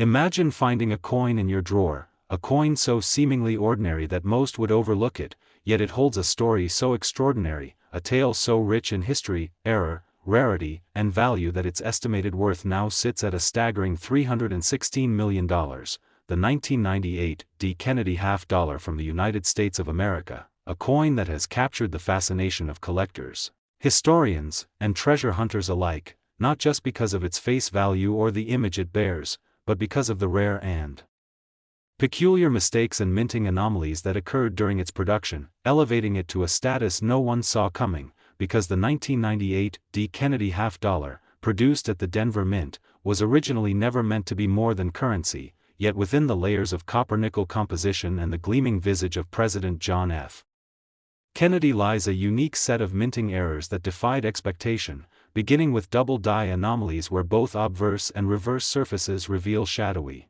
Imagine finding a coin in your drawer, a coin so seemingly ordinary that most would overlook it, yet it holds a story so extraordinary, a tale so rich in history, error, rarity, and value that its estimated worth now sits at a staggering $316 million, the 1998 D. Kennedy half-dollar from the United States of America, a coin that has captured the fascination of collectors, historians, and treasure hunters alike, not just because of its face value or the image it bears, but because of the rare and peculiar mistakes and minting anomalies that occurred during its production, elevating it to a status no one saw coming, because the 1998 D. Kennedy half-dollar, produced at the Denver Mint, was originally never meant to be more than currency, yet within the layers of copper-nickel composition and the gleaming visage of President John F. Kennedy lies a unique set of minting errors that defied expectation, beginning with double die anomalies where both obverse and reverse surfaces reveal shadowy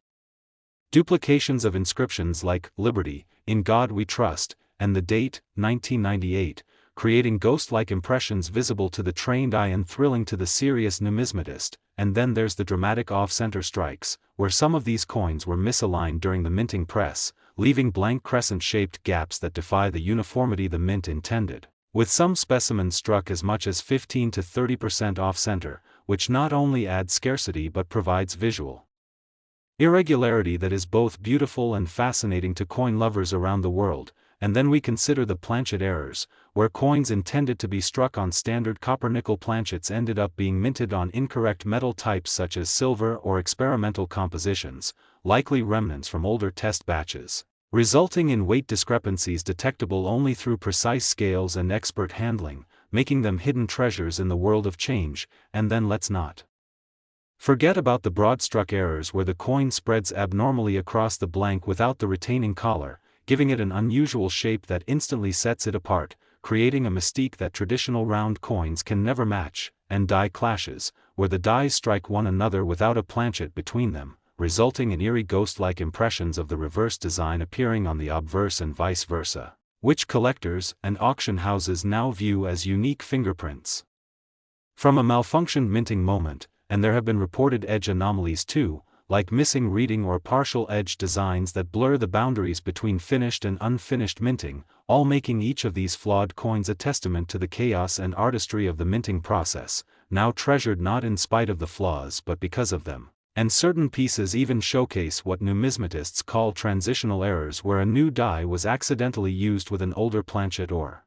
duplications of inscriptions like "Liberty," "In God We Trust," and the date, 1998, creating ghost-like impressions visible to the trained eye and thrilling to the serious numismatist. And then there's the dramatic off-center strikes, where some of these coins were misaligned during the minting press, leaving blank crescent-shaped gaps that defy the uniformity the mint intended, with some specimens struck as much as 15 to 30% off-center, which not only adds scarcity but provides visual irregularity that is both beautiful and fascinating to coin lovers around the world. And then we consider the planchet errors, where coins intended to be struck on standard copper-nickel planchets ended up being minted on incorrect metal types such as silver or experimental compositions, likely remnants from older test batches, resulting in weight discrepancies detectable only through precise scales and expert handling, making them hidden treasures in the world of change. And then let's not forget about the broad-struck errors where the coin spreads abnormally across the blank without the retaining collar, giving it an unusual shape that instantly sets it apart, creating a mystique that traditional round coins can never match, and die clashes, where the dies strike one another without a planchet between them, resulting in eerie ghost-like impressions of the reverse design appearing on the obverse and vice versa, which collectors and auction houses now view as unique fingerprints from a malfunctioned minting moment. And there have been reported edge anomalies too, like missing reading or partial edge designs that blur the boundaries between finished and unfinished minting, all making each of these flawed coins a testament to the chaos and artistry of the minting process, now treasured not in spite of the flaws but because of them. And certain pieces even showcase what numismatists call transitional errors, where a new die was accidentally used with an older planchet or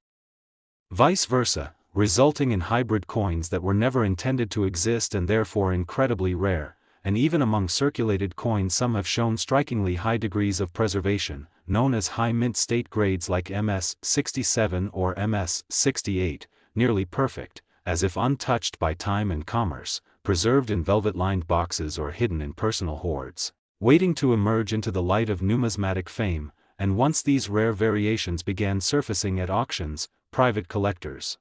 vice versa, resulting in hybrid coins that were never intended to exist and therefore incredibly rare. And even among circulated coins some have shown strikingly high degrees of preservation, known as high mint state grades like MS-67 or MS-68, nearly perfect, as if untouched by time and commerce, preserved in velvet-lined boxes or hidden in personal hoards, waiting to emerge into the light of numismatic fame. And once these rare variations began surfacing at auctions, private collectors,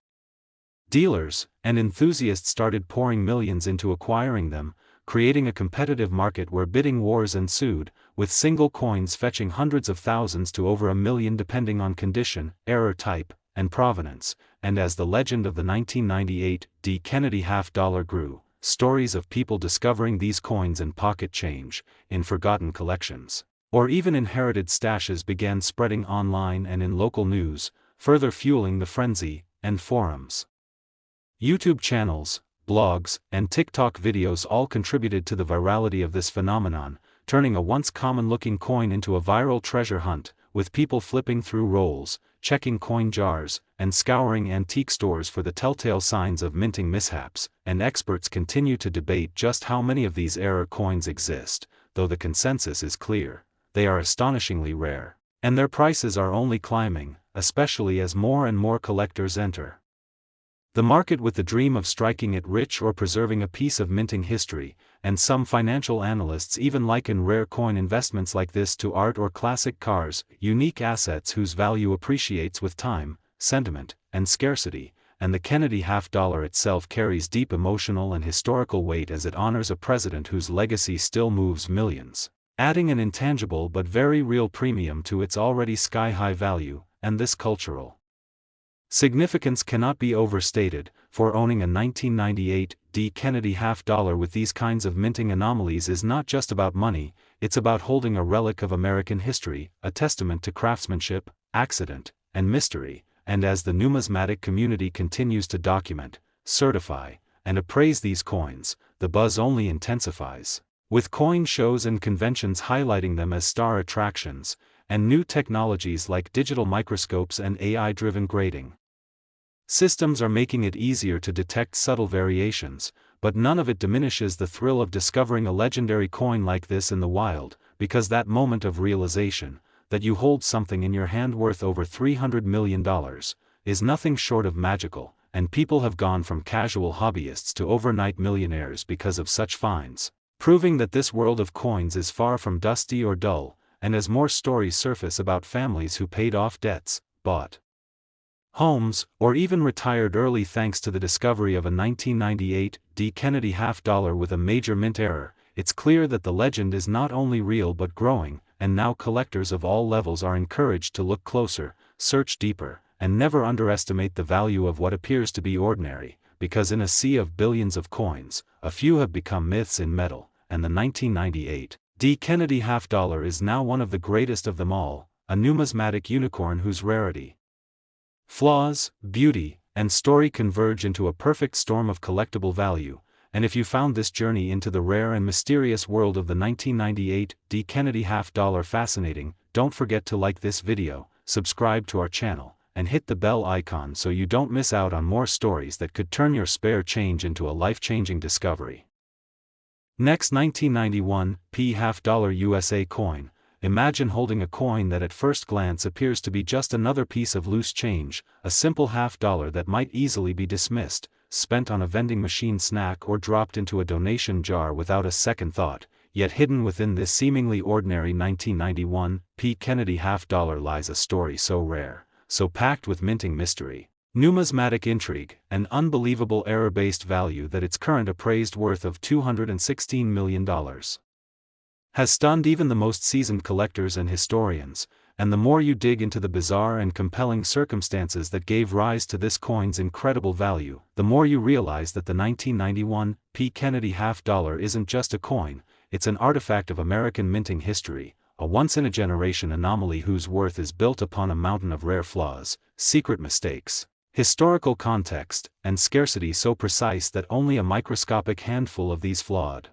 dealers, and enthusiasts started pouring millions into acquiring them, creating a competitive market where bidding wars ensued, with single coins fetching hundreds of thousands to over $1 million depending on condition, error type, and provenance. And as the legend of the 1998 D. Kennedy half-dollar grew, stories of people discovering these coins in pocket change, in forgotten collections, or even inherited stashes began spreading online and in local news, further fueling the frenzy. And forums, YouTube channels, blogs, and TikTok videos all contributed to the virality of this phenomenon, turning a once common-looking coin into a viral treasure hunt, with people flipping through rolls, checking coin jars, and scouring antique stores for the telltale signs of minting mishaps. And experts continue to debate just how many of these error coins exist, though the consensus is clear: they are astonishingly rare, and their prices are only climbing, especially as more and more collectors enter the market with the dream of striking it rich or preserving a piece of minting history. And some financial analysts even liken rare coin investments like this to art or classic cars, unique assets whose value appreciates with time, sentiment, and scarcity. And the Kennedy half-dollar itself carries deep emotional and historical weight as it honors a president whose legacy still moves millions, adding an intangible but very real premium to its already sky-high value. And this cultural Significance cannot be overstated, for owning a 1998 D. Kennedy half-dollar with these kinds of minting anomalies is not just about money, it's about holding a relic of American history, a testament to craftsmanship, accident, and mystery, and as the numismatic community continues to document, certify, and appraise these coins, the buzz only intensifies, with coin shows and conventions highlighting them as star attractions, and new technologies like digital microscopes and AI-driven grading systems are making it easier to detect subtle variations, but none of it diminishes the thrill of discovering a legendary coin like this in the wild, because that moment of realization, that you hold something in your hand worth over $300 million, is nothing short of magical, and people have gone from casual hobbyists to overnight millionaires because of such finds, proving that this world of coins is far from dusty or dull, and as more stories surface about families who paid off debts, bought homes, or even retired early thanks to the discovery of a 1998 D. Kennedy half-dollar with a major mint error, it's clear that the legend is not only real but growing, and now collectors of all levels are encouraged to look closer, search deeper, and never underestimate the value of what appears to be ordinary, because in a sea of billions of coins, a few have become myths in metal, and the 1998 D. Kennedy half-dollar is now one of the greatest of them all, a numismatic unicorn whose rarity, flaws, beauty, and story converge into a perfect storm of collectible value, and if you found this journey into the rare and mysterious world of the 1998 D. Kennedy half-dollar fascinating, don't forget to like this video, subscribe to our channel, and hit the bell icon so you don't miss out on more stories that could turn your spare change into a life-changing discovery. Next, 1991 P. half-dollar USA coin. Imagine holding a coin that at first glance appears to be just another piece of loose change, a simple half-dollar that might easily be dismissed, spent on a vending machine snack or dropped into a donation jar without a second thought, yet hidden within this seemingly ordinary 1991 P. Kennedy half-dollar lies a story so rare, so packed with minting mystery, numismatic intrigue, and unbelievable error-based value that its current appraised worth of $216 million has stunned even the most seasoned collectors and historians, and the more you dig into the bizarre and compelling circumstances that gave rise to this coin's incredible value, the more you realize that the 1991 P. Kennedy half-dollar isn't just a coin, it's an artifact of American minting history, a once-in-a-generation anomaly whose worth is built upon a mountain of rare flaws, secret mistakes, historical context, and scarcity so precise that only a microscopic handful of these flawed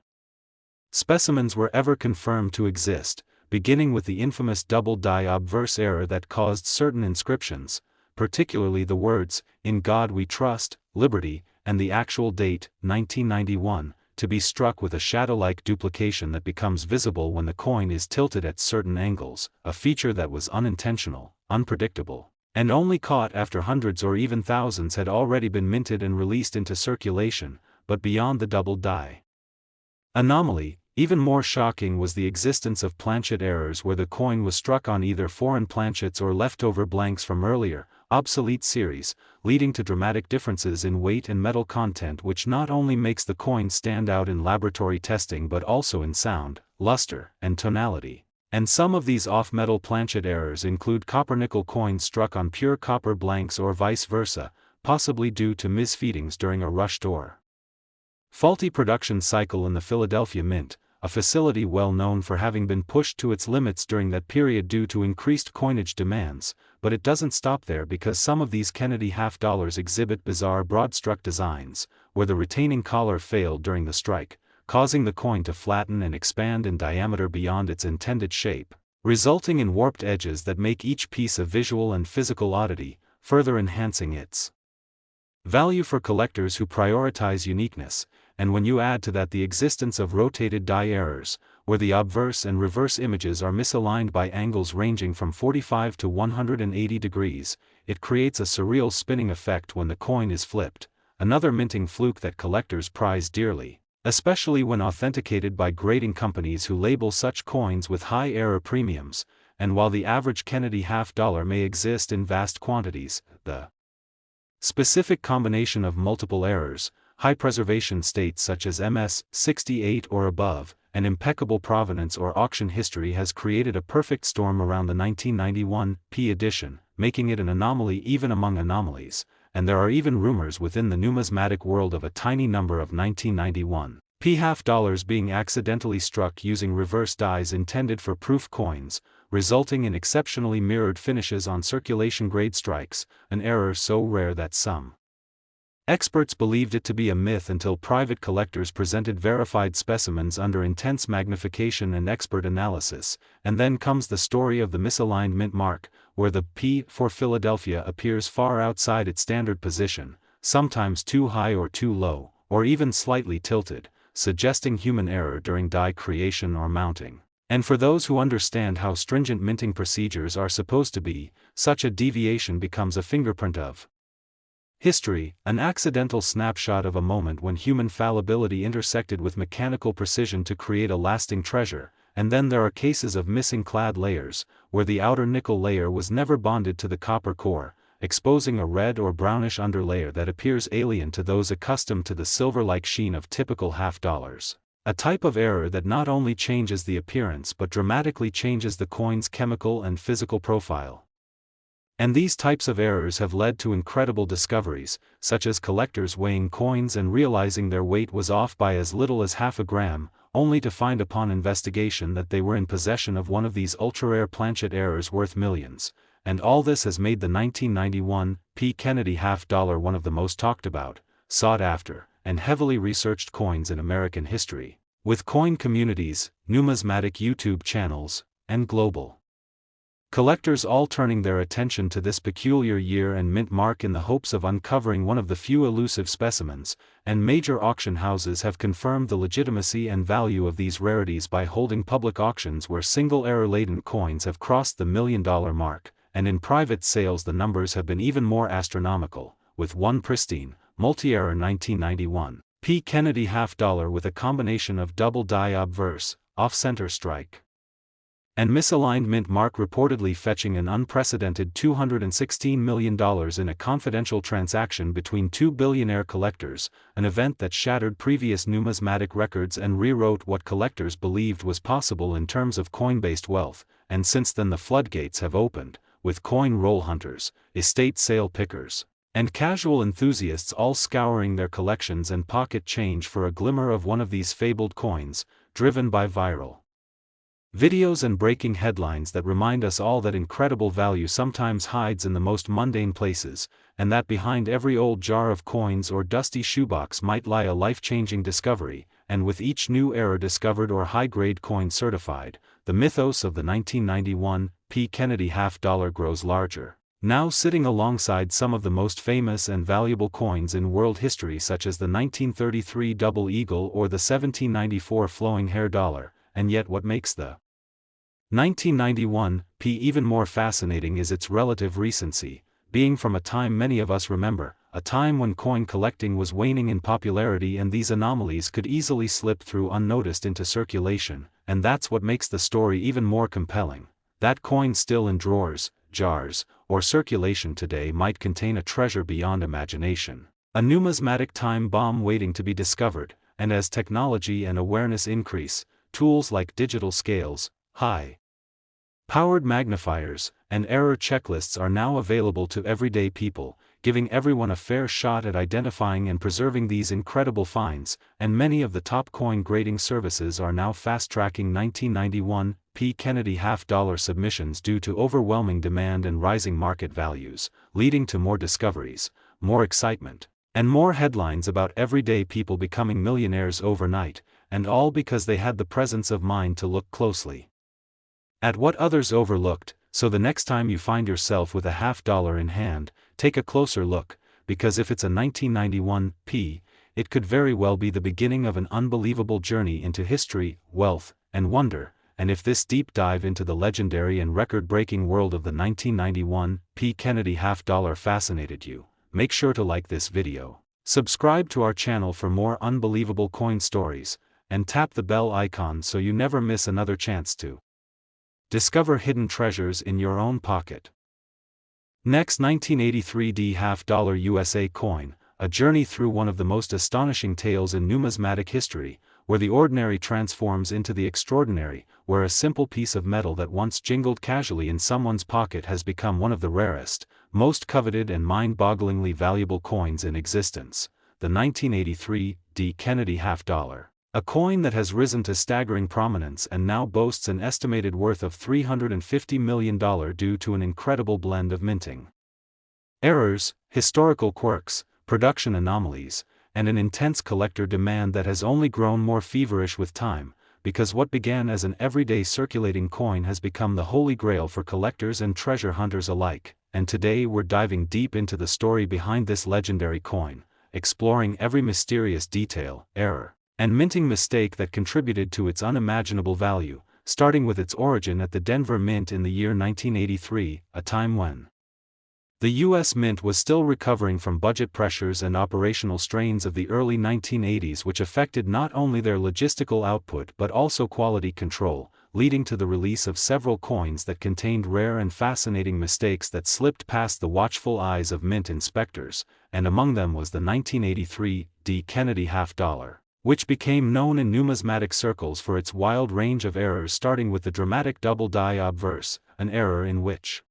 specimens were ever confirmed to exist, beginning with the infamous double-die obverse error that caused certain inscriptions, particularly the words, "In God We Trust," "Liberty," and the actual date, 1991, to be struck with a shadow-like duplication that becomes visible when the coin is tilted at certain angles, a feature that was unintentional, unpredictable, and only caught after hundreds or even thousands had already been minted and released into circulation. But beyond the double-die anomaly, even more shocking was the existence of planchet errors where the coin was struck on either foreign planchets or leftover blanks from earlier, obsolete series, leading to dramatic differences in weight and metal content which not only makes the coin stand out in laboratory testing but also in sound, luster, and tonality. And some of these off-metal planchet errors include copper-nickel coins struck on pure copper blanks or vice versa, possibly due to misfeedings during a rushed or faulty production cycle in the Philadelphia Mint, a facility well known for having been pushed to its limits during that period due to increased coinage demands, but it doesn't stop there because some of these Kennedy half-dollars exhibit bizarre broad-struck designs, where the retaining collar failed during the strike, causing the coin to flatten and expand in diameter beyond its intended shape, resulting in warped edges that make each piece a visual and physical oddity, further enhancing its value for collectors who prioritize uniqueness. And when you add to that the existence of rotated die errors, where the obverse and reverse images are misaligned by angles ranging from 45 to 180 degrees, it creates a surreal spinning effect when the coin is flipped, another minting fluke that collectors prize dearly, especially when authenticated by grading companies who label such coins with high error premiums. And while the average Kennedy half-dollar may exist in vast quantities, the specific combination of multiple errors, high preservation states such as MS 68 or above, and impeccable provenance or auction history has created a perfect storm around the 1991 P edition, making it an anomaly even among anomalies, and there are even rumors within the numismatic world of a tiny number of 1991 P half dollars being accidentally struck using reverse dies intended for proof coins, resulting in exceptionally mirrored finishes on circulation-grade strikes, an error so rare that some experts believed it to be a myth until private collectors presented verified specimens under intense magnification and expert analysis, and then comes the story of the misaligned mint mark, where the P for Philadelphia appears far outside its standard position, sometimes too high or too low, or even slightly tilted, suggesting human error during die creation or mounting. And for those who understand how stringent minting procedures are supposed to be, such a deviation becomes a fingerprint of history, an accidental snapshot of a moment when human fallibility intersected with mechanical precision to create a lasting treasure. And then there are cases of missing clad layers, where the outer nickel layer was never bonded to the copper core, exposing a red or brownish underlayer that appears alien to those accustomed to the silver-like sheen of typical half dollars. A type of error that not only changes the appearance but dramatically changes the coin's chemical and physical profile. And these types of errors have led to incredible discoveries, such as collectors weighing coins and realizing their weight was off by as little as half a gram, only to find upon investigation that they were in possession of one of these ultra-rare planchet errors worth millions. And all this has made the 1991 P. Kennedy half dollar one of the most talked about, sought after, and heavily researched coins in American history, with coin communities, numismatic YouTube channels, and global collectors all turning their attention to this peculiar year and mint mark in the hopes of uncovering one of the few elusive specimens, and major auction houses have confirmed the legitimacy and value of these rarities by holding public auctions where single error-laden coins have crossed the $1 million mark, and in private sales the numbers have been even more astronomical, with one pristine, multi-error 1991 P. Kennedy half dollar with a combination of double die obverse, off-center strike, and misaligned mint mark reportedly fetching an unprecedented $216 million in a confidential transaction between two billionaire collectors, an event that shattered previous numismatic records and rewrote what collectors believed was possible in terms of coin-based wealth, and since then the floodgates have opened, with coin roll hunters, estate sale pickers, and casual enthusiasts all scouring their collections and pocket change for a glimmer of one of these fabled coins, driven by viral videos and breaking headlines that remind us all that incredible value sometimes hides in the most mundane places, and that behind every old jar of coins or dusty shoebox might lie a life-changing discovery, and with each new error discovered or high-grade coin certified, the mythos of the 1991 P. Kennedy half dollar grows larger, now sitting alongside some of the most famous and valuable coins in world history such as the 1933 double eagle or the 1794 flowing hair dollar. And yet what makes the 1991 P even more fascinating is its relative recency, being from a time many of us remember, a time when coin collecting was waning in popularity and these anomalies could easily slip through unnoticed into circulation, and that's what makes the story even more compelling. That coin still in drawers, jars, or circulation today might contain a treasure beyond imagination, a numismatic time bomb waiting to be discovered, and as technology and awareness increase, tools like digital scales, high-powered magnifiers, and error checklists are now available to everyday people, giving everyone a fair shot at identifying and preserving these incredible finds, and many of the top coin grading services are now fast-tracking 1991 P. Kennedy half dollar submissions due to overwhelming demand and rising market values, leading to more discoveries, more excitement, and more headlines about everyday people becoming millionaires overnight, and all because they had the presence of mind to look closely at what others overlooked. So the next time you find yourself with a half dollar in hand, take a closer look, because if it's a 1991 P, it could very well be the beginning of an unbelievable journey into history, wealth, and wonder. And if this deep dive into the legendary and record-breaking world of the 1991 P. Kennedy half dollar fascinated you, make sure to like this video, subscribe to our channel for more unbelievable coin stories, and tap the bell icon so you never miss another chance to discover hidden treasures in your own pocket. Next, 1983 D half dollar USA coin, a journey through one of the most astonishing tales in numismatic history, where the ordinary transforms into the extraordinary, where a simple piece of metal that once jingled casually in someone's pocket has become one of the rarest, most coveted and mind-bogglingly valuable coins in existence, the 1983 D. Kennedy half-dollar. A coin that has risen to staggering prominence and now boasts an estimated worth of $350 million due to an incredible blend of minting errors, historical quirks, production anomalies, and an intense collector demand that has only grown more feverish with time, because what began as an everyday circulating coin has become the holy grail for collectors and treasure hunters alike, and today we're diving deep into the story behind this legendary coin, exploring every mysterious detail, error, and minting mistake that contributed to its unimaginable value, starting with its origin at the Denver Mint in the year 1983, a time when the U.S. Mint was still recovering from budget pressures and operational strains of the early 1980s, which affected not only their logistical output but also quality control, leading to the release of several coins that contained rare and fascinating mistakes that slipped past the watchful eyes of Mint inspectors, and among them was the 1983 D. Kennedy half-dollar, which became known in numismatic circles for its wild range of errors, starting with the dramatic double die obverse, an error in which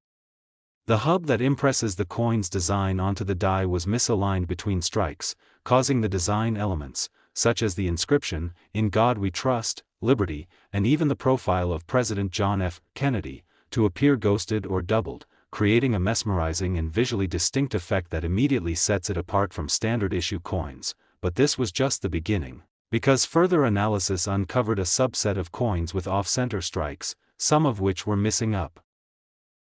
the hub that impresses the coin's design onto the die was misaligned between strikes, causing the design elements, such as the inscription, "In God We Trust, Liberty," and even the profile of President John F. Kennedy, to appear ghosted or doubled, creating a mesmerizing and visually distinct effect that immediately sets it apart from standard issue coins. But this was just the beginning, because further analysis uncovered a subset of coins with off-center strikes, some of which were missing up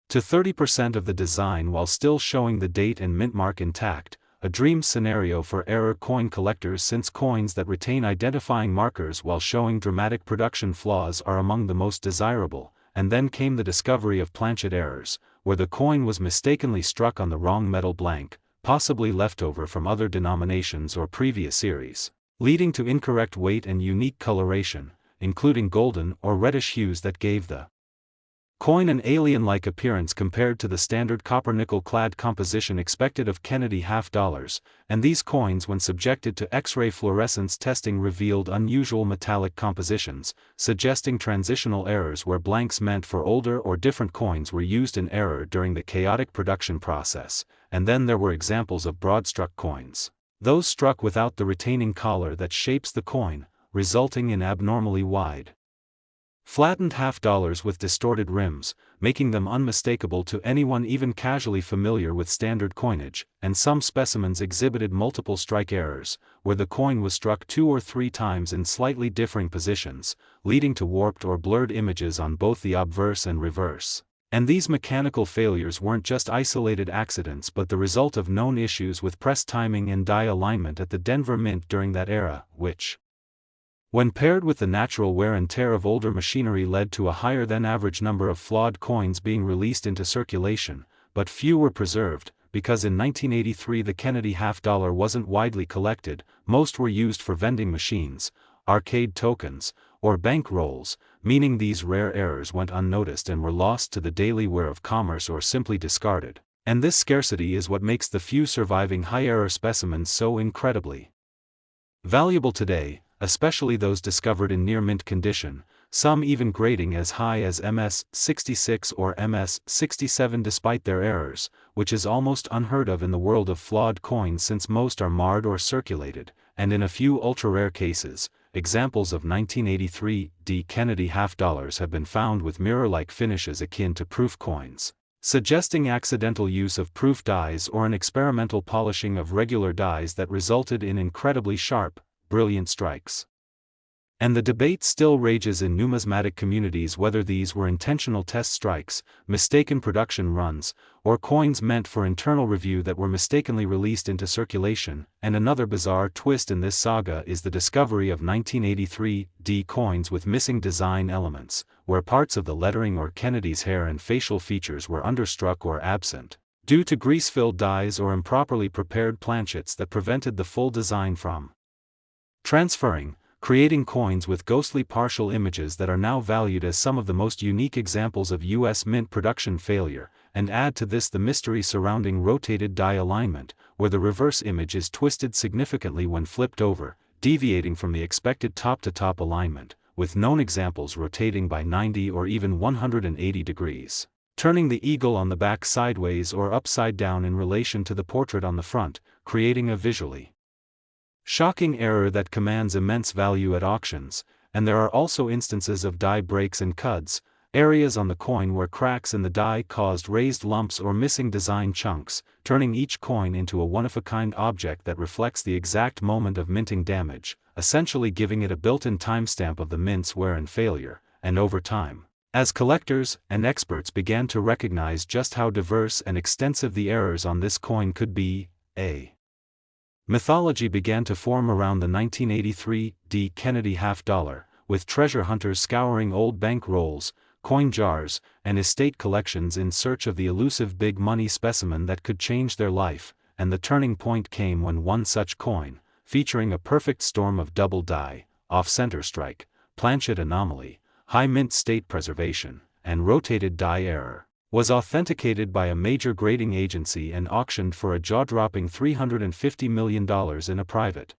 to 30% of the design while still showing the date and mint mark intact, a dream scenario for error coin collectors, since coins that retain identifying markers while showing dramatic production flaws are among the most desirable. And then came the discovery of planchet errors, where the coin was mistakenly struck on the wrong metal blank, possibly leftover from other denominations or previous series, leading to incorrect weight and unique coloration, including golden or reddish hues that gave the coin an alien-like appearance compared to the standard copper-nickel-clad composition expected of Kennedy half-dollars, and these coins, when subjected to X-ray fluorescence testing, revealed unusual metallic compositions, suggesting transitional errors where blanks meant for older or different coins were used in error during the chaotic production process. And then there were examples of broad-struck coins, those struck without the retaining collar that shapes the coin, resulting in abnormally wide, flattened half-dollars with distorted rims, making them unmistakable to anyone even casually familiar with standard coinage, and some specimens exhibited multiple strike errors, where the coin was struck 2 or 3 times in slightly differing positions, leading to warped or blurred images on both the obverse and reverse. And these mechanical failures weren't just isolated accidents but the result of known issues with press timing and die alignment at the Denver Mint during that era, which, when paired with the natural wear and tear of older machinery, led to a higher-than-average number of flawed coins being released into circulation, but few were preserved, because in 1983 the Kennedy half-dollar wasn't widely collected. Most were used for vending machines, arcade tokens, or bank rolls, meaning these rare errors went unnoticed and were lost to the daily wear of commerce or simply discarded. And this scarcity is what makes the few surviving high-error specimens so incredibly valuable today, especially those discovered in near-mint condition, some even grading as high as MS-66 or MS-67 despite their errors, which is almost unheard of in the world of flawed coins since most are marred or circulated, and in a few ultra-rare cases, examples of 1983 D. Kennedy half-dollars have been found with mirror-like finishes akin to proof coins, suggesting accidental use of proof dies or an experimental polishing of regular dies that resulted in incredibly sharp, brilliant strikes. And the debate still rages in numismatic communities whether these were intentional test strikes, mistaken production runs, or coins meant for internal review that were mistakenly released into circulation. And another bizarre twist in this saga is the discovery of 1983 D coins with missing design elements, where parts of the lettering or Kennedy's hair and facial features were understruck or absent, due to grease-filled dies or improperly prepared planchets that prevented the full design from transferring, creating coins with ghostly partial images that are now valued as some of the most unique examples of U.S. Mint production failure. And add to this the mystery surrounding rotated die alignment, where the reverse image is twisted significantly when flipped over, deviating from the expected top-to-top alignment, with known examples rotating by 90 or even 180 degrees, turning the eagle on the back sideways or upside down in relation to the portrait on the front, creating a visually shocking error that commands immense value at auctions. And there are also instances of die breaks and cuds, areas on the coin where cracks in the die caused raised lumps or missing design chunks, turning each coin into a one-of-a-kind object that reflects the exact moment of minting damage, essentially giving it a built-in timestamp of the mint's wear and failure. And over time, as collectors and experts began to recognize just how diverse and extensive the errors on this coin could be, a mythology began to form around the 1983 D. Kennedy half-dollar, with treasure hunters scouring old bank rolls, coin jars, and estate collections in search of the elusive big money specimen that could change their life. And the turning point came when one such coin, featuring a perfect storm of double die, off-center strike, planchet anomaly, high mint state preservation, and rotated die error, was authenticated by a major grading agency and auctioned for a jaw-dropping $350 million in a private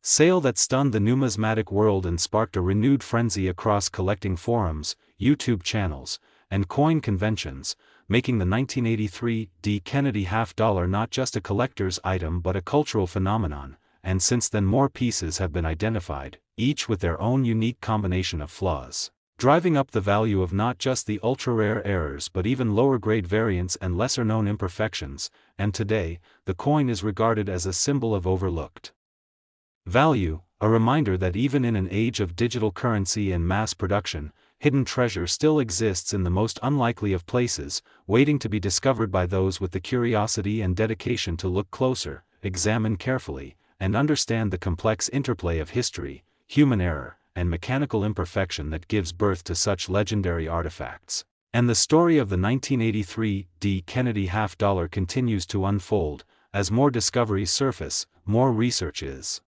sale that stunned the numismatic world and sparked a renewed frenzy across collecting forums, YouTube channels, and coin conventions, making the 1983 D. Kennedy half-dollar not just a collector's item but a cultural phenomenon. And since then more pieces have been identified, each with their own unique combination of flaws, driving up the value of not just the ultra-rare errors but even lower-grade variants and lesser-known imperfections. And today, the coin is regarded as a symbol of overlooked value, a reminder that even in an age of digital currency and mass production, hidden treasure still exists in the most unlikely of places, waiting to be discovered by those with the curiosity and dedication to look closer, examine carefully, and understand the complex interplay of history, human error, and mechanical imperfection that gives birth to such legendary artifacts. And the story of the 1983 D. Kennedy half-dollar continues to unfold. As more discoveries surface, more research is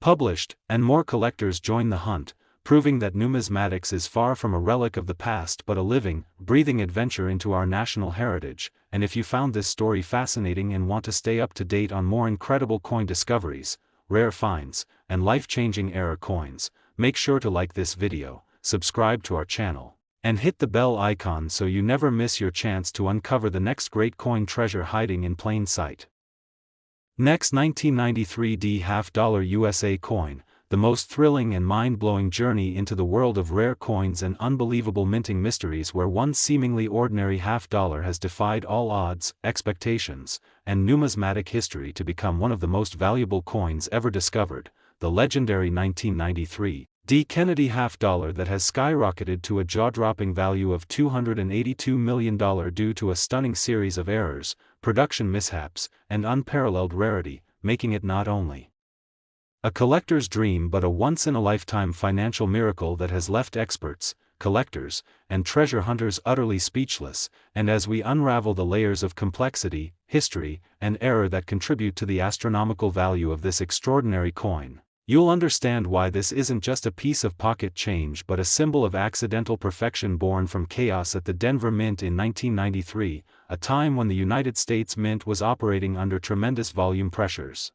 published, and more collectors join the hunt, proving that numismatics is far from a relic of the past but a living, breathing adventure into our national heritage. And if you found this story fascinating and want to stay up to date on more incredible coin discoveries, rare finds, and life-changing error coins, make sure to like this video, subscribe to our channel, and hit the bell icon so you never miss your chance to uncover the next great coin treasure hiding in plain sight. Next, 1993 D. half-dollar USA coin, the most thrilling and mind-blowing journey into the world of rare coins and unbelievable minting mysteries, where one seemingly ordinary half-dollar has defied all odds, expectations, and numismatic history to become one of the most valuable coins ever discovered, the legendary 1993 D. Kennedy half-dollar that has skyrocketed to a jaw-dropping value of $282 million due to a stunning series of errors, production mishaps, and unparalleled rarity, making it not only a collector's dream but a once-in-a-lifetime financial miracle that has left experts, collectors, and treasure hunters utterly speechless. And as we unravel the layers of complexity, history, and error that contribute to the astronomical value of this extraordinary coin, you'll understand why this isn't just a piece of pocket change but a symbol of accidental perfection born from chaos at the Denver Mint in 1993, a time when the United States Mint was operating under tremendous volume pressures,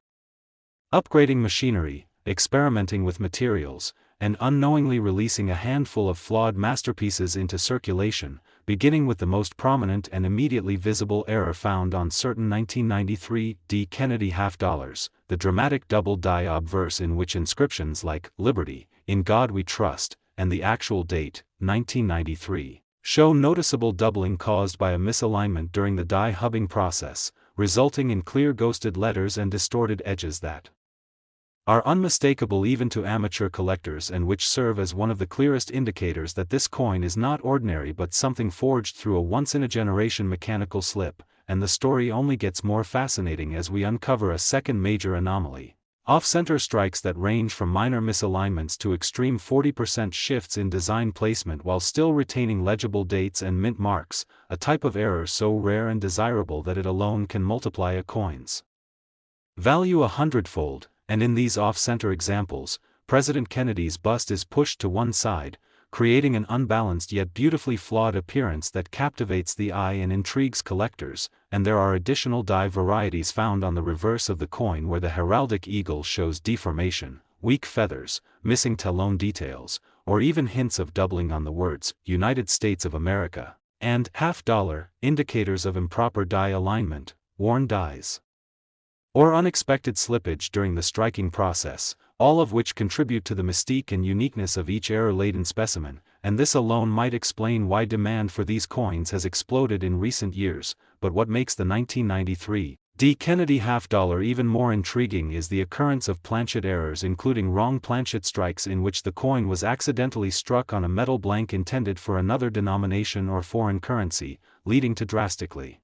upgrading machinery, experimenting with materials, and unknowingly releasing a handful of flawed masterpieces into circulation, beginning with the most prominent and immediately visible error found on certain 1993 D. Kennedy half-dollars, the dramatic double die obverse in which inscriptions like "Liberty," "In God We Trust," and the actual date, 1993, show noticeable doubling caused by a misalignment during the die hubbing process, resulting in clear ghosted letters and distorted edges that are unmistakable even to amateur collectors, and which serve as one of the clearest indicators that this coin is not ordinary but something forged through a once-in-a-generation mechanical slip. And the story only gets more fascinating as we uncover a second major anomaly: off-center strikes that range from minor misalignments to extreme 40% shifts in design placement while still retaining legible dates and mint marks, a type of error so rare and desirable that it alone can multiply a coin's value 100-fold. And in these off-center examples, President Kennedy's bust is pushed to one side, creating an unbalanced yet beautifully flawed appearance that captivates the eye and intrigues collectors. And there are additional die varieties found on the reverse of the coin where the heraldic eagle shows deformation, weak feathers, missing talon details, or even hints of doubling on the words United States of America and $half, indicators of improper die alignment, worn dies, or unexpected slippage during the striking process, all of which contribute to the mystique and uniqueness of each error-laden specimen, and this alone might explain why demand for these coins has exploded in recent years. But what makes the 1993 D. Kennedy $half even more intriguing is the occurrence of planchet errors, including wrong planchet strikes in which the coin was accidentally struck on a metal blank intended for another denomination or foreign currency, leading to drastically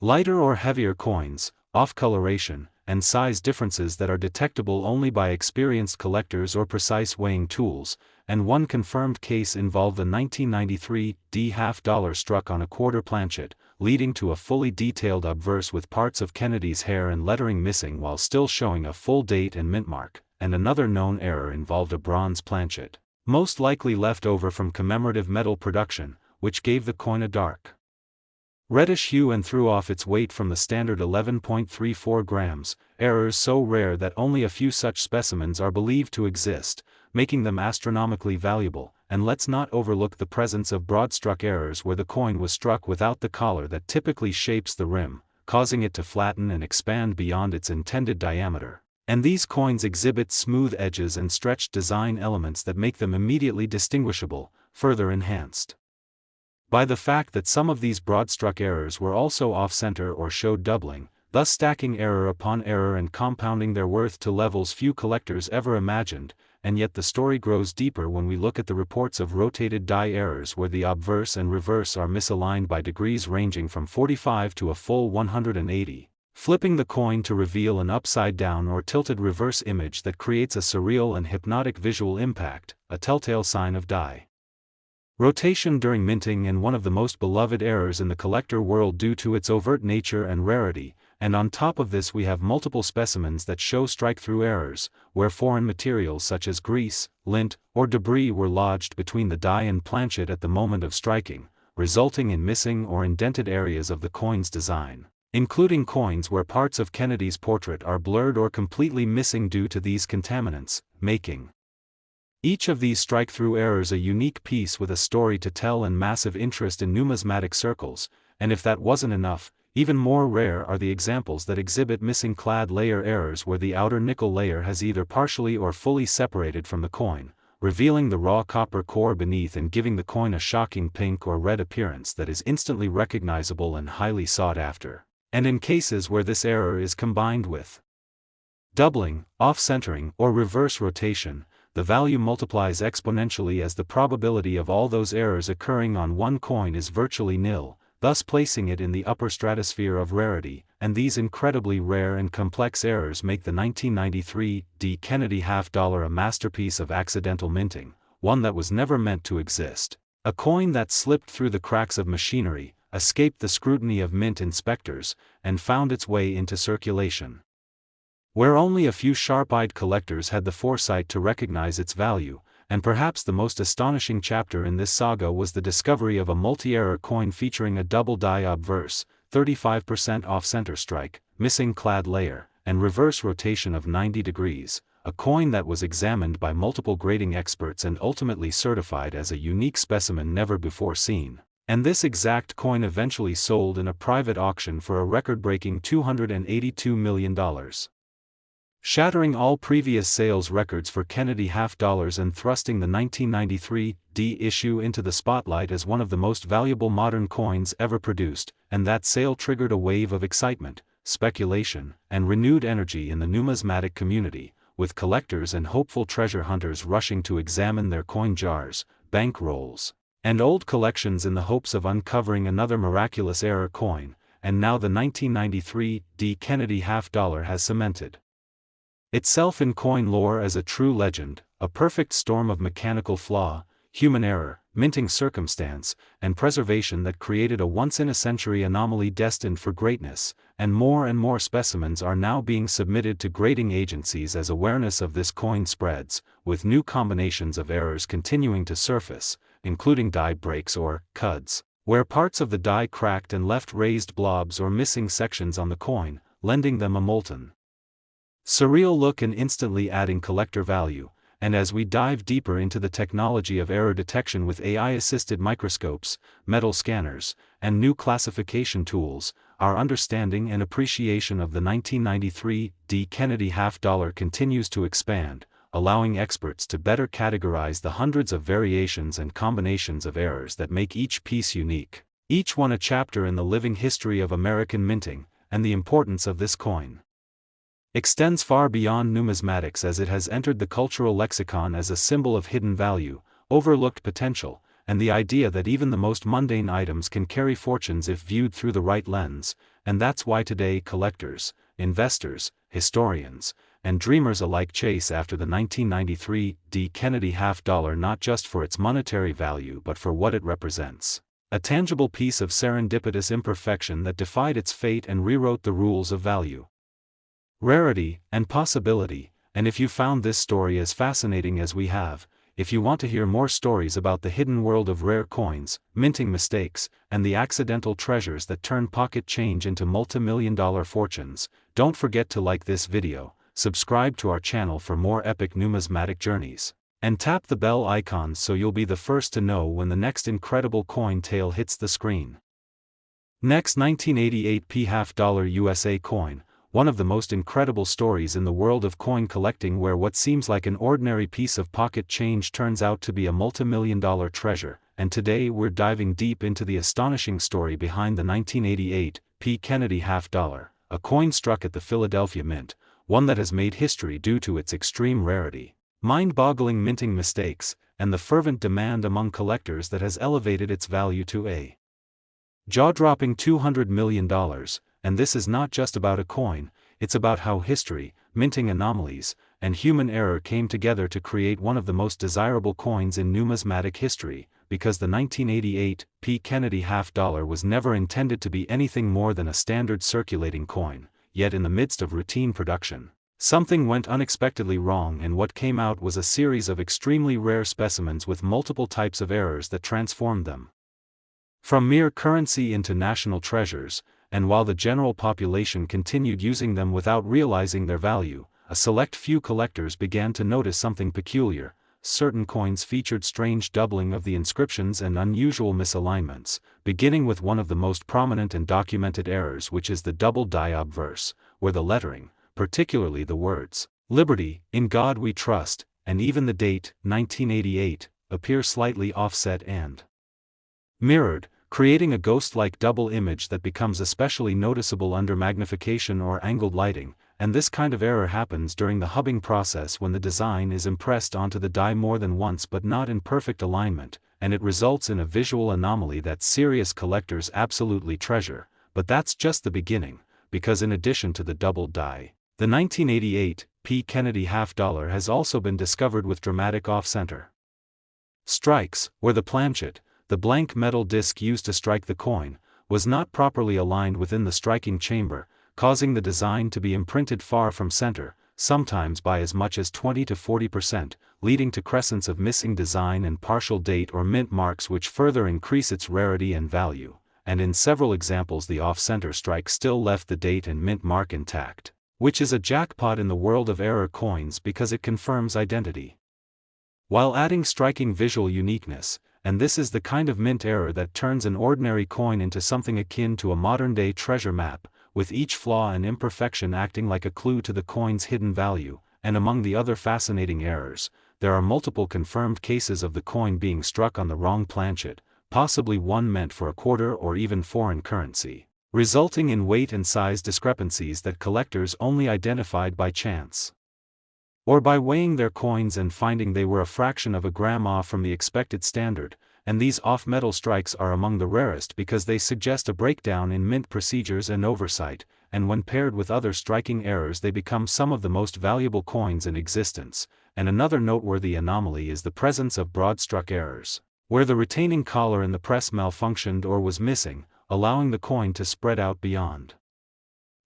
lighter or heavier coins, off-coloration, and size differences that are detectable only by experienced collectors or precise weighing tools. And one confirmed case involved the 1993 D. $half struck on a quarter planchet, leading to a fully detailed obverse with parts of Kennedy's hair and lettering missing while still showing a full date and mint mark. And another known error involved a bronze planchet, most likely left over from commemorative metal production, which gave the coin a dark reddish hue and threw off its weight from the standard 11.34 grams, errors so rare that only a few such specimens are believed to exist, making them astronomically valuable. And let's not overlook the presence of broad-struck errors where the coin was struck without the collar that typically shapes the rim, causing it to flatten and expand beyond its intended diameter. And these coins exhibit smooth edges and stretched design elements that make them immediately distinguishable, further enhanced by the fact that some of these broad-struck errors were also off-center or showed doubling, thus stacking error upon error and compounding their worth to levels few collectors ever imagined. And yet the story grows deeper when we look at the reports of rotated die errors where the obverse and reverse are misaligned by degrees ranging from 45 to a full 180, flipping the coin to reveal an upside-down or tilted reverse image that creates a surreal and hypnotic visual impact, a telltale sign of die rotation during minting and one of the most beloved errors in the collector world due to its overt nature and rarity. And on top of this we have multiple specimens that show strike-through errors, where foreign materials such as grease, lint, or debris were lodged between the die and planchet at the moment of striking, resulting in missing or indented areas of the coin's design, including coins where parts of Kennedy's portrait are blurred or completely missing due to these contaminants, making each of these strike-through errors a unique piece with a story to tell and massive interest in numismatic circles. And if that wasn't enough, even more rare are the examples that exhibit missing clad layer errors where the outer nickel layer has either partially or fully separated from the coin, revealing the raw copper core beneath and giving the coin a shocking pink or red appearance that is instantly recognizable and highly sought after. And in cases where this error is combined with doubling, off-centering, or reverse rotation, the value multiplies exponentially as the probability of all those errors occurring on one coin is virtually nil, thus placing it in the upper stratosphere of rarity. And these incredibly rare and complex errors make the 1993 D. Kennedy $half a masterpiece of accidental minting, one that was never meant to exist, a coin that slipped through the cracks of machinery, escaped the scrutiny of mint inspectors, and found its way into circulation, where only a few sharp-eyed collectors had the foresight to recognize its value. And perhaps the most astonishing chapter in this saga was the discovery of a multi-error coin featuring a double die obverse, 35% off-center strike, missing clad layer, and reverse rotation of 90 degrees, a coin that was examined by multiple grading experts and ultimately certified as a unique specimen never before seen. And this exact coin eventually sold in a private auction for a record-breaking $282 million. Shattering all previous sales records for Kennedy $half and thrusting the 1993 D issue into the spotlight as one of the most valuable modern coins ever produced. And that sale triggered a wave of excitement, speculation, and renewed energy in the numismatic community, with collectors and hopeful treasure hunters rushing to examine their coin jars, bank rolls, and old collections in the hopes of uncovering another miraculous error coin. And now the 1993 D Kennedy $half has cemented itself in coin lore as a true legend, a perfect storm of mechanical flaw, human error, minting circumstance, and preservation that created a once-in-a-century anomaly destined for greatness, and more specimens are now being submitted to grading agencies as awareness of this coin spreads, with new combinations of errors continuing to surface, including die breaks or cuds, where parts of the die cracked and left raised blobs or missing sections on the coin, lending them a molten, surreal look and instantly adding collector value. And as we dive deeper into the technology of error detection with AI-assisted microscopes, metal scanners, and new classification tools, our understanding and appreciation of the 1993 D. Kennedy half-dollar continues to expand, allowing experts to better categorize the hundreds of variations and combinations of errors that make each piece unique, each one a chapter in the living history of American minting, and the importance of this coin extends far beyond numismatics as it has entered the cultural lexicon as a symbol of hidden value, overlooked potential, and the idea that even the most mundane items can carry fortunes if viewed through the right lens, and that's why today collectors, investors, historians, and dreamers alike chase after the 1993 D. Kennedy half-dollar not just for its monetary value but for what it represents. A tangible piece of serendipitous imperfection that defied its fate and rewrote the rules of value, rarity, and possibility. And if you found this story as fascinating as we have, if you want to hear more stories about the hidden world of rare coins, minting mistakes, and the accidental treasures that turn pocket change into multi-million-dollar fortunes, don't forget to like this video, subscribe to our channel for more epic numismatic journeys, and tap the bell icon so you'll be the first to know when the next incredible coin tale hits the screen. Next, 1988 P half-dollar USA coin, one of the most incredible stories in the world of coin collecting, where what seems like an ordinary piece of pocket change turns out to be a multi-million-dollar treasure. And today we're diving deep into the astonishing story behind the 1988 P. Kennedy half-dollar, a coin struck at the Philadelphia Mint, one that has made history due to its extreme rarity, mind-boggling minting mistakes, and the fervent demand among collectors that has elevated its value to a jaw-dropping $200 million. And this is not just about a coin, it's about how history, minting anomalies, and human error came together to create one of the most desirable coins in numismatic history, because the 1988 P. Kennedy half-dollar was never intended to be anything more than a standard circulating coin, yet in the midst of routine production, something went unexpectedly wrong, and what came out was a series of extremely rare specimens with multiple types of errors that transformed them from mere currency into national treasures. And while the general population continued using them without realizing their value, a select few collectors began to notice something peculiar. Certain coins featured strange doubling of the inscriptions and unusual misalignments, beginning with one of the most prominent and documented errors, which is the double die obverse, where the lettering, particularly the words, "Liberty, in God we trust," and even the date, 1988, appear slightly offset and mirrored, creating a ghost-like double image that becomes especially noticeable under magnification or angled lighting. And this kind of error happens during the hubbing process, when the design is impressed onto the die more than once but not in perfect alignment, and it results in a visual anomaly that serious collectors absolutely treasure. But that's just the beginning, because in addition to the double die, the 1988 P. Kennedy half-dollar has also been discovered with dramatic off-center strikes, where the planchet, the blank metal disc used to strike the coin, was not properly aligned within the striking chamber, causing the design to be imprinted far from center, sometimes by as much as 20 to 40%, leading to crescents of missing design and partial date or mint marks, which further increase its rarity and value. And in several examples the off-center strike still left the date and mint mark intact, which is a jackpot in the world of error coins because it confirms identity, while adding striking visual uniqueness. And this is the kind of mint error that turns an ordinary coin into something akin to a modern-day treasure map, with each flaw and imperfection acting like a clue to the coin's hidden value. And among the other fascinating errors, there are multiple confirmed cases of the coin being struck on the wrong planchet, possibly one meant for a quarter or even foreign currency, resulting in weight and size discrepancies that collectors only identified by chance, or by weighing their coins and finding they were a fraction of a gram off from the expected standard. And these off-metal strikes are among the rarest because they suggest a breakdown in mint procedures and oversight, and when paired with other striking errors they become some of the most valuable coins in existence. And another noteworthy anomaly is the presence of broad-struck errors, where the retaining collar in the press malfunctioned or was missing, allowing the coin to spread out beyond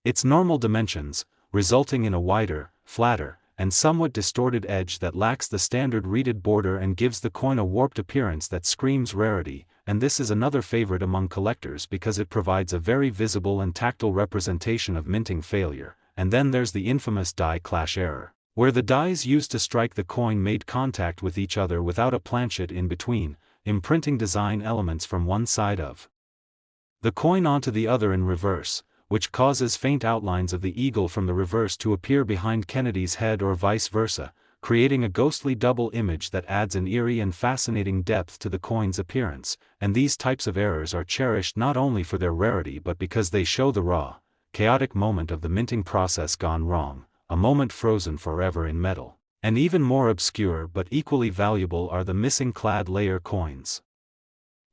its normal dimensions, resulting in a wider, flatter, and somewhat distorted edge that lacks the standard reeded border and gives the coin a warped appearance that screams rarity. And this is another favorite among collectors because it provides a very visible and tactile representation of minting failure. And then there's the infamous die clash error, where the dies used to strike the coin made contact with each other without a planchet in between, imprinting design elements from one side of the coin onto the other in reverse, which causes faint outlines of the eagle from the reverse to appear behind Kennedy's head or vice versa, creating a ghostly double image that adds an eerie and fascinating depth to the coin's appearance. And these types of errors are cherished not only for their rarity but because they show the raw, chaotic moment of the minting process gone wrong, a moment frozen forever in metal. And even more obscure but equally valuable are the missing clad layer coins,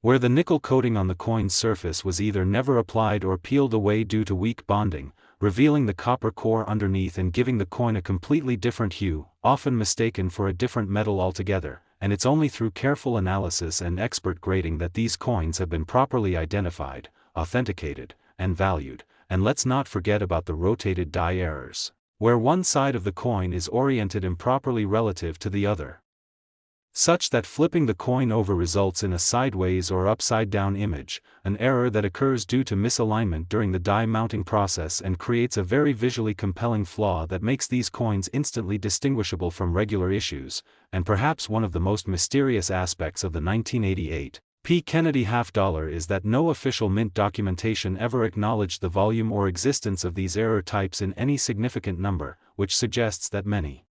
where the nickel coating on the coin's surface was either never applied or peeled away due to weak bonding, revealing the copper core underneath and giving the coin a completely different hue, often mistaken for a different metal altogether. And it's only through careful analysis and expert grading that these coins have been properly identified, authenticated, and valued. And let's not forget about the rotated die errors, where one side of the coin is oriented improperly relative to the other, such that flipping the coin over results in a sideways or upside-down image, an error that occurs due to misalignment during the die mounting process and creates a very visually compelling flaw that makes these coins instantly distinguishable from regular issues. And perhaps one of the most mysterious aspects of the 1988 P. Kennedy $50 is that no official mint documentation ever acknowledged the volume or existence of these error types in any significant number, which suggests that many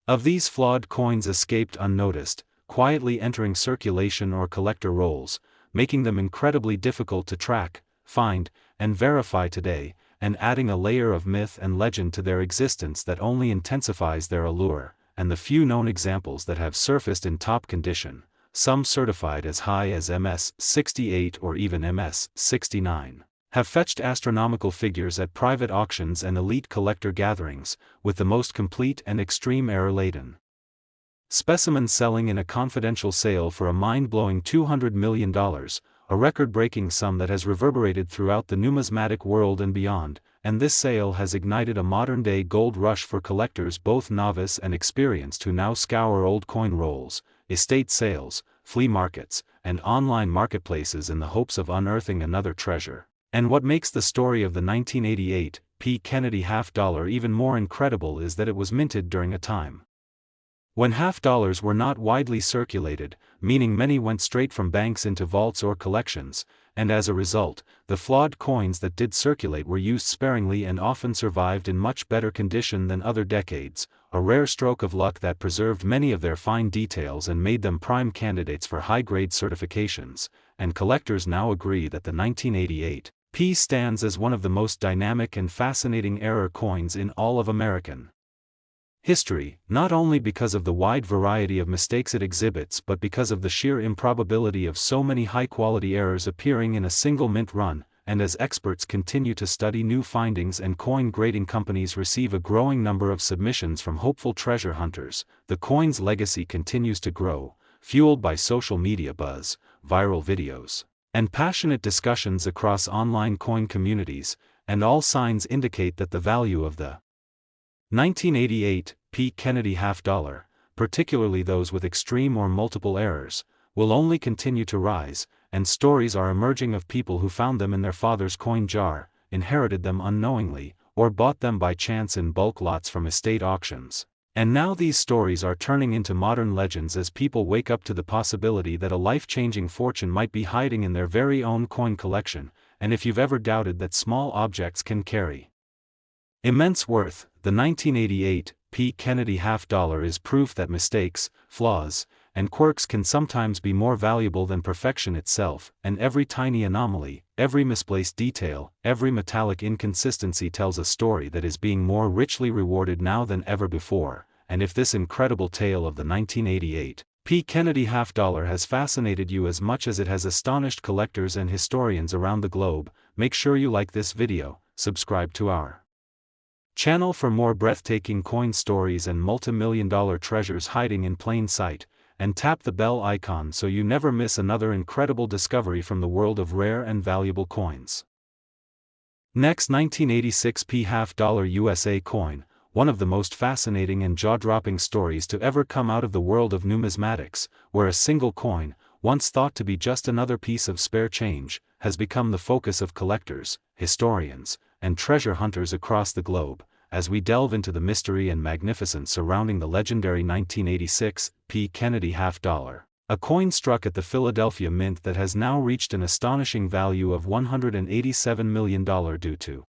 of these flawed coins escaped unnoticed, quietly entering circulation or collector rolls, making them incredibly difficult to track, find, and verify today, and adding a layer of myth and legend to their existence that only intensifies their allure. And the few known examples that have surfaced in top condition, some certified as high as MS-68 or even MS-69, have fetched astronomical figures at private auctions and elite collector gatherings, with the most complete and extreme error-laden specimens selling in a confidential sale for a mind-blowing $200 million, a record-breaking sum that has reverberated throughout the numismatic world and beyond. And this sale has ignited a modern-day gold rush for collectors both novice and experienced who now scour old coin rolls, estate sales, flea markets, and online marketplaces in the hopes of unearthing another treasure. And what makes the story of the 1988 P. Kennedy $50 even more incredible is that it was minted during a time when $50 were not widely circulated, meaning many went straight from banks into vaults or collections, and as a result, the flawed coins that did circulate were used sparingly and often survived in much better condition than other decades, a rare stroke of luck that preserved many of their fine details and made them prime candidates for high-grade certifications. And collectors now agree that the 1988 P stands as one of the most dynamic and fascinating error coins in all of American history, not only because of the wide variety of mistakes it exhibits but because of the sheer improbability of so many high-quality errors appearing in a single mint run. And as experts continue to study new findings and coin grading companies receive a growing number of submissions from hopeful treasure hunters, the coin's legacy continues to grow, fueled by social media buzz, viral videos, and passionate discussions across online coin communities. And all signs indicate that the value of the 1988 P. Kennedy $50, particularly those with extreme or multiple errors, will only continue to rise. And stories are emerging of people who found them in their father's coin jar, inherited them unknowingly, or bought them by chance in bulk lots from estate auctions. And now these stories are turning into modern legends as people wake up to the possibility that a life-changing fortune might be hiding in their very own coin collection. And if you've ever doubted that small objects can carry immense worth, the 1988 P. Kennedy $50 is proof that mistakes, flaws, and quirks can sometimes be more valuable than perfection itself. And every tiny anomaly, every misplaced detail, every metallic inconsistency tells a story that is being more richly rewarded now than ever before. And if this incredible tale of the 1988 P. Kennedy $50 has fascinated you as much as it has astonished collectors and historians around the globe, make sure you like this video, subscribe to our channel for more breathtaking coin stories and multi-million-dollar treasures hiding in plain sight, and tap the bell icon so you never miss another incredible discovery from the world of rare and valuable coins. Next, 1986 p half-dollar USA coin, one of the most fascinating and jaw-dropping stories to ever come out of the world of numismatics, where a single coin, once thought to be just another piece of spare change, has become the focus of collectors, historians, and treasure hunters across the globe, as we delve into the mystery and magnificence surrounding the legendary 1986 P. Kennedy half-dollar, a coin struck at the Philadelphia Mint that has now reached an astonishing value of $187 million due to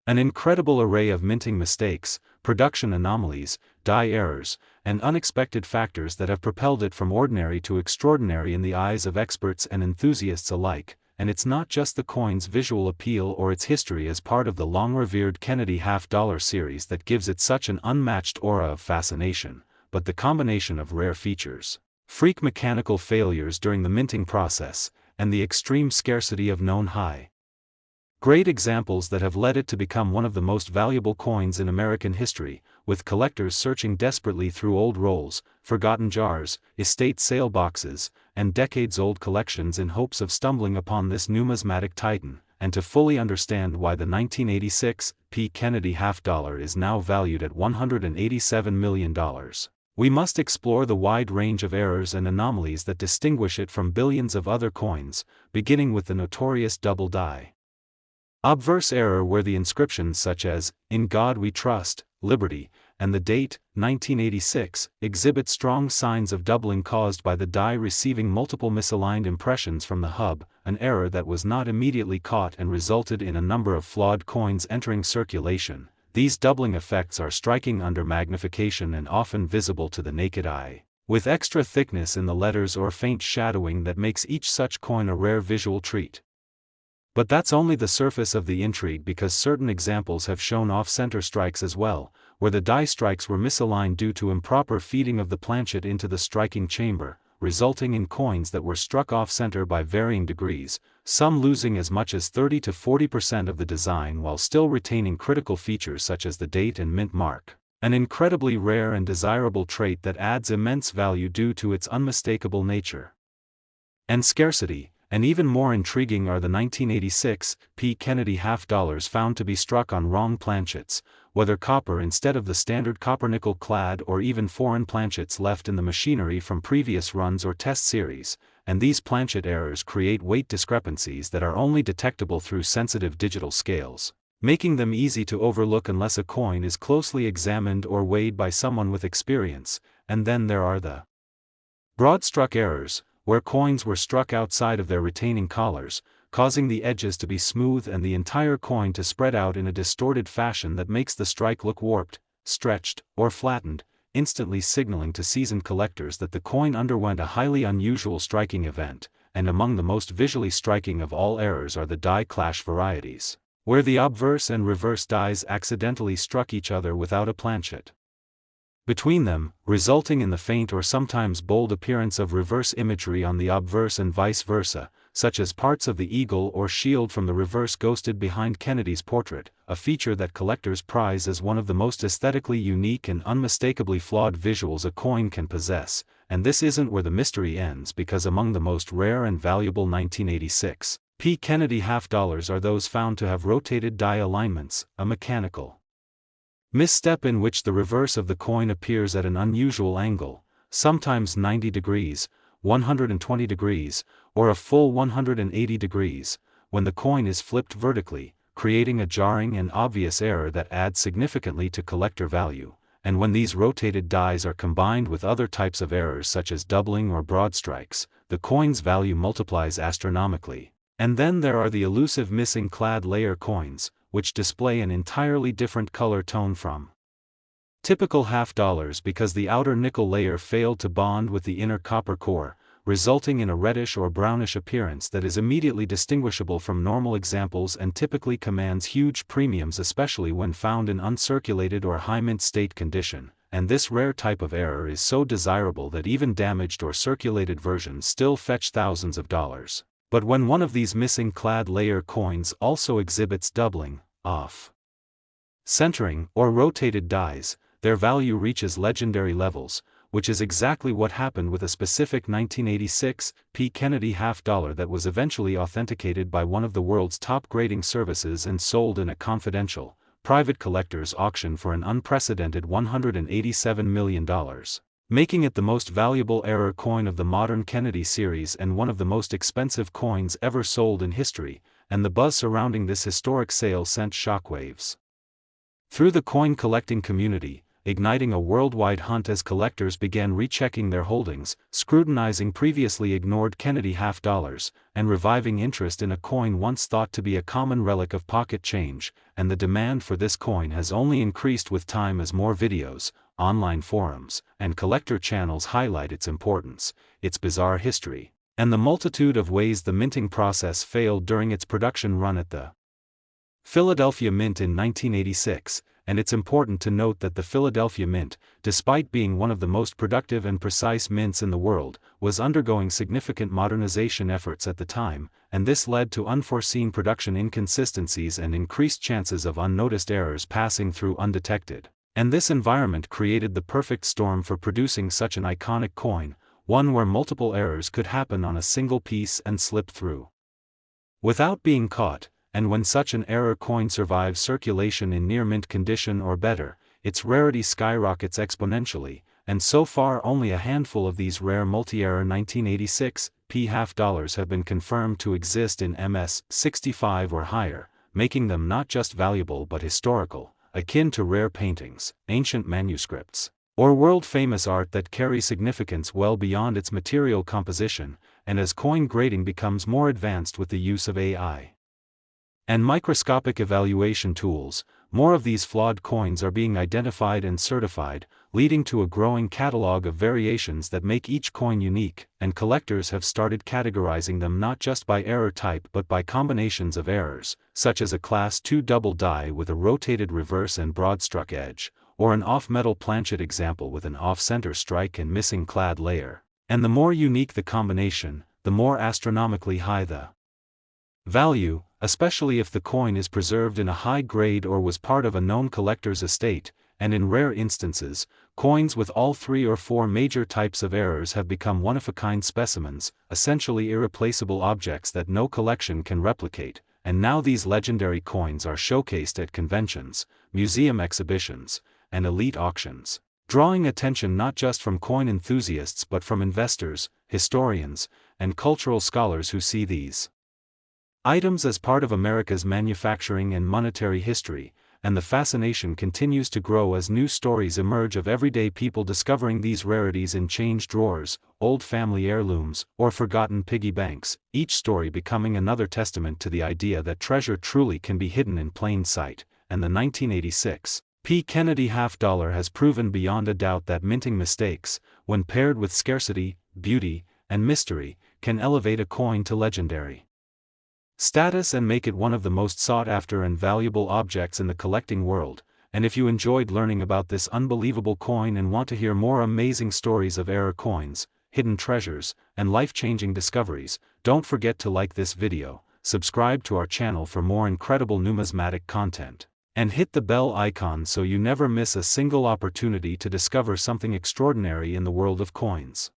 an incredible array of minting mistakes, production anomalies, die errors, and unexpected factors that have propelled it from ordinary to extraordinary in the eyes of experts and enthusiasts alike. And it's not just the coin's visual appeal or its history as part of the long-revered Kennedy half-dollar series that gives it such an unmatched aura of fascination, but the combination of rare features, freak mechanical failures during the minting process, and the extreme scarcity of known high-grade examples that have led it to become one of the most valuable coins in American history, with collectors searching desperately through old rolls, forgotten jars, estate sale boxes, and decades-old collections in hopes of stumbling upon this numismatic titan, and to fully understand why the 1986 P. Kennedy half-dollar is now valued at $187 million. We must explore the wide range of errors and anomalies that distinguish it from billions of other coins, beginning with the notorious double die obverse error, where the inscriptions such as, "In God We Trust," "Liberty," and the date, 1986, exhibit strong signs of doubling caused by the die receiving multiple misaligned impressions from the hub, an error that was not immediately caught and resulted in a number of flawed coins entering circulation. These doubling effects are striking under magnification and often visible to the naked eye, with extra thickness in the letters or faint shadowing that makes each such coin a rare visual treat. But that's only the surface of the intrigue, because certain examples have shown off-center strikes as well, where the die strikes were misaligned due to improper feeding of the planchet into the striking chamber, resulting in coins that were struck off-center by varying degrees, some losing as much as 30 to 40% of the design while still retaining critical features such as the date and mint mark, an incredibly rare and desirable trait that adds immense value due to its unmistakable nature and scarcity. And even more intriguing are the 1986 P. Kennedy half-dollars found to be struck on wrong planchets, whether copper instead of the standard copper-nickel clad or even foreign planchets left in the machinery from previous runs or test series, and these planchet errors create weight discrepancies that are only detectable through sensitive digital scales, making them easy to overlook unless a coin is closely examined or weighed by someone with experience. And then there are the broad-struck errors, where coins were struck outside of their retaining collars, causing the edges to be smooth and the entire coin to spread out in a distorted fashion that makes the strike look warped, stretched, or flattened, instantly signaling to seasoned collectors that the coin underwent a highly unusual striking event. And among the most visually striking of all errors are the die clash varieties, where the obverse and reverse dies accidentally struck each other without a planchet between them, resulting in the faint or sometimes bold appearance of reverse imagery on the obverse and vice versa, such as parts of the eagle or shield from the reverse ghosted behind Kennedy's portrait, a feature that collectors prize as one of the most aesthetically unique and unmistakably flawed visuals a coin can possess. And this isn't where the mystery ends, because among the most rare and valuable 1986 P. Kennedy half-dollars are those found to have rotated die alignments, a mechanical misstep in which the reverse of the coin appears at an unusual angle, sometimes 90 degrees, 120 degrees, or a full 180 degrees, when the coin is flipped vertically, creating a jarring and obvious error that adds significantly to collector value. And when these rotated dies are combined with other types of errors such as doubling or broad strikes, the coin's value multiplies astronomically. And then there are the elusive missing clad layer coins, which display an entirely different color tone from typical half-dollars because the outer nickel layer failed to bond with the inner copper core, resulting in a reddish or brownish appearance that is immediately distinguishable from normal examples and typically commands huge premiums, especially when found in uncirculated or high mint state condition. And this rare type of error is so desirable that even damaged or circulated versions still fetch thousands of dollars. But when one of these missing clad layer coins also exhibits doubling, off-centering, or rotated dies, their value reaches legendary levels, which is exactly what happened with a specific 1986 P. Kennedy half-dollar that was eventually authenticated by one of the world's top grading services and sold in a confidential, private collector's auction for an unprecedented $187 million, making it the most valuable error coin of the modern Kennedy series and one of the most expensive coins ever sold in history, and the buzz surrounding this historic sale sent shockwaves through the coin collecting community, igniting a worldwide hunt as collectors began rechecking their holdings, scrutinizing previously ignored Kennedy half-dollars, and reviving interest in a coin once thought to be a common relic of pocket change, and the demand for this coin has only increased with time as more videos, online forums, and collector channels highlight its importance, its bizarre history, and the multitude of ways the minting process failed during its production run at the Philadelphia Mint in 1986, and it's important to note that the Philadelphia Mint, despite being one of the most productive and precise mints in the world, was undergoing significant modernization efforts at the time, and this led to unforeseen production inconsistencies and increased chances of unnoticed errors passing through undetected. And this environment created the perfect storm for producing such an iconic coin, one where multiple errors could happen on a single piece and slip through without being caught. And when such an error coin survives circulation in near-mint condition or better, its rarity skyrockets exponentially, and so far only a handful of these rare multi-error 1986 P half-dollars have been confirmed to exist in MS 65 or higher, making them not just valuable but historical, akin to rare paintings, ancient manuscripts, or world-famous art that carry significance well beyond its material composition, and as coin grading becomes more advanced with the use of AI and microscopic evaluation tools, more of these flawed coins are being identified and certified, leading to a growing catalog of variations that make each coin unique, and collectors have started categorizing them not just by error type but by combinations of errors, such as a Class II double die with a rotated reverse and broad-struck edge, or an off-metal planchet example with an off-center strike and missing clad layer. And the more unique the combination, the more astronomically high the value, especially if the coin is preserved in a high grade or was part of a known collector's estate, and in rare instances, coins with all 3 or 4 major types of errors have become one-of-a-kind specimens, essentially irreplaceable objects that no collection can replicate, and now these legendary coins are showcased at conventions, museum exhibitions, and elite auctions, drawing attention not just from coin enthusiasts but from investors, historians, and cultural scholars who see these items as part of America's manufacturing and monetary history, and the fascination continues to grow as new stories emerge of everyday people discovering these rarities in change drawers, old family heirlooms, or forgotten piggy banks, each story becoming another testament to the idea that treasure truly can be hidden in plain sight, and the 1986 P. Kennedy half-dollar has proven beyond a doubt that minting mistakes, when paired with scarcity, beauty, and mystery, can elevate a coin to legendary status and make it one of the most sought-after and valuable objects in the collecting world. And if you enjoyed learning about this unbelievable coin and want to hear more amazing stories of error coins, hidden treasures, and life-changing discoveries, don't forget to like this video, subscribe to our channel for more incredible numismatic content, and hit the bell icon so you never miss a single opportunity to discover something extraordinary in the world of coins.